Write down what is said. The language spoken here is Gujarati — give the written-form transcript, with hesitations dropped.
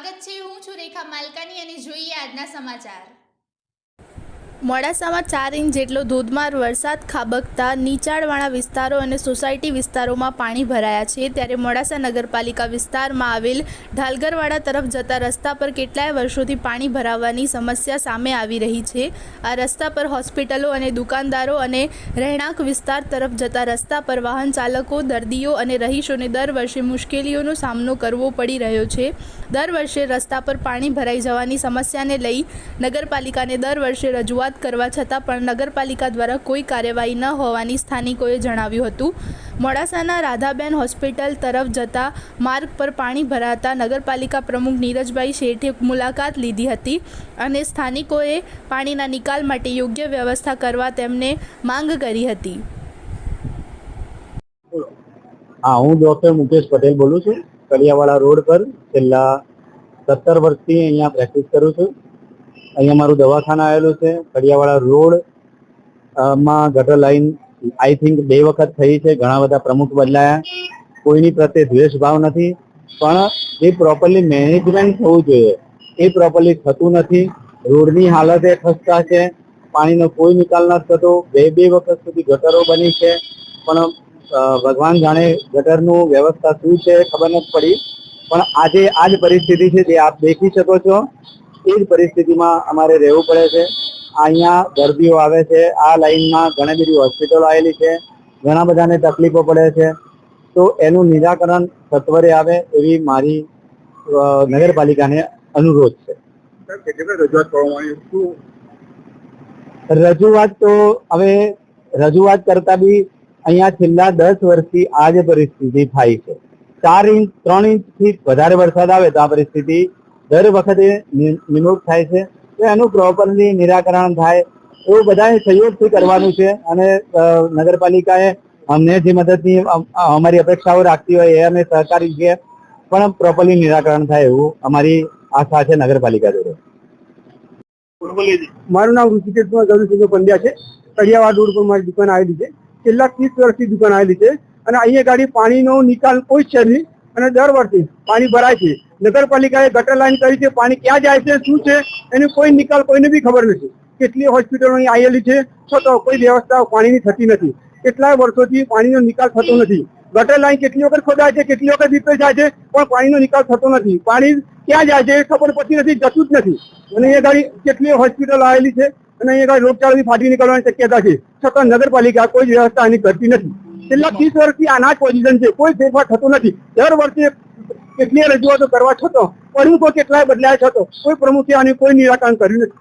સ્વાગત છે। હું છું રેખા માલકાની અને જોઈએ આજના સમાચાર। મોડાસામાં 4 ઇંચ જેટલો ધોધમાર વરસાદ ખાબકતા નીચાણવાળા વિસ્તારો અને સોસાયટી વિસ્તારોમાં પાણી ભરાયા છે। ત્યારે મોડાસા નગરપાલિકા વિસ્તારમાં આવેલ ઢાલગરવાડા તરફ જતા રસ્તા પર કેટલાય વર્ષોથી પાણી ભરાવાની સમસ્યા સામે આવી રહી છે। આ રસ્તા પર હોસ્પિટલો અને દુકાનદારો અને રહેણાંક વિસ્તાર તરફ જતા રસ્તા પર વાહન ચાલકો, દર્દીઓ અને રહીશોને દર વર્ષે મુશ્કેલીઓનો સામનો કરવો પડી રહ્યો છે। દર વર્ષે રસ્તા પર પાણી ભરાઈ જવાની સમસ્યાને લઈ નગરપાલિકાને દર વર્ષે રજૂઆત કરવા છતાં પણ નગરપાલિકા દ્વારા કોઈ કાર્યવાહી ન હોવાની સ્થાનિકોએ જણાવ્યું હતું। મોડાસાના રાધાબેન હોસ્પિટલ તરફ જતા માર્ગ પર પાણી ભરાતા નગરપાલિકા પ્રમુખ નીરજભાઈ શેઠે મુલાકાત લીધી હતી અને સ્થાનિકોએ પાણીના નિકાલ માટે યોગ્ય વ્યવસ્થા કરવા તેમને માંગ કરી હતી। हाँ, हूँ डॉक्टर मुकेश पटेल बोलूँ छूँ। कड़ियावाड़ा रोड पर छेल्ला 17 वर्षथी अहींया प्रेक्टिस करूँ छूँ। अहींया मारुं दवाखाना आवेलुं छे। कड़ियावाड़ा रोड में गटर लाइन आई थिंक 2 वखत थई छे। घणा बधा प्रमुख बदलाया, कोईनी प्रत्ये द्वेष भाव नथी, पण ए प्रोपरली मेनेजमेंट थवुं जोईए ए प्रोपरली थतुं नथी। रोडनी हालत ए खस्ता छे, पाणीनो कोई निकाल नथी थतो। 2 वखत सुधी गटरो बनी छे, पण भगवान जाने गटरनु व्यवस्था शुं छे खबर नहीं पड़ी। पण आजे आज परिस्थिति छे जे आप देखी शको छो। ए ज परिस्थितिमां अमारे रहेवुं पड़े छे। अहींया दर्दीओ आवे छे, आ लाइनमां घणी बधी होस्पिटलो आवेली छे, घणा बधाने तकलीफो पड़े छे। तो एनुं निराकरण सत्वरे आवे एवी मारी नगरपालिकाने अनुरोध छे। रजूआत तो हवे रजूआत करता बी अहींया छेल्ला 10 वर्षथी आ ज परिस्थिति थाय छे। 4 इंच 3 इंच थी वधारे वरसाद आवे तो आ परिस्थिति दर वखते निमणूक थाय छे। तो एनुं प्रोपरली निराकरण थाय एवुं बधाए सहयोगथी करवानुं छे અને નગરપાલિકાએ અમને જે મદદની અમારી અપેક્ષાઓ રાખતી હોય એ અમે સહકારી છીએ, પણ પ્રોપરલી નિરાકરણ થાય એવું અમારી આશા છે નગરપાલિકા જોડે। મારું નામ ઋષિકેશ કુમાર ગરુસિંહ પંડ્યા છે। કડિયાવાડ રોડ પર મારી દુકાન આવેલી છે। છેલ્લા 30 વર્ષથી દુકાન આવેલી છે અને અહીંયા ગાડી પાણીનો નિકાલ કોઈ છે નહીં અને દર વર્ષે પાણી ભરાય છે। નગરપાલિકાએ ગટર લાઈન કરી છે, પાણી ક્યાં જાય છે શું છે એનો કોઈ નિકાલ કોઈને બી ખબર નથી। કેટલી હોસ્પિટલો અહીં આવેલી છે છતાં કોઈ વ્યવસ્થા પાણીની થતી નથી। કેટલાય વર્ષોથી પાણીનો નિકાલ થતો નથી। ગટર લાઈન કેટલી વખત ખોદાય છે, કેટલી વખત રિપેર થાય છે, પણ પાણીનો નિકાલ થતો નથી। પાણી ક્યાં જાય છે એ ખબર પડતી નથી, જતું જ નથી। અને અહીંયા ગાડી કેટલી હોસ્પિટલ આવેલી છે અને અહીંયા ગાડી રોગચાળાની ફાટી નીકળવાની શક્યતા છે, છતાં નગરપાલિકા કોઈ વ્યવસ્થા આની કરતી નથી। છેલ્લા 30 વર્ષથી આના જ પોઝિશન છે, કોઈ ફેરફાર થતો નથી। દર વર્ષે કેટલીય રજૂઆતો કરવા છતાં પ્રમુખો કેટલાય બદલાયા છતાં કોઈ પ્રમુખે આની કોઈ નિરાકરણ કર્યું નથી।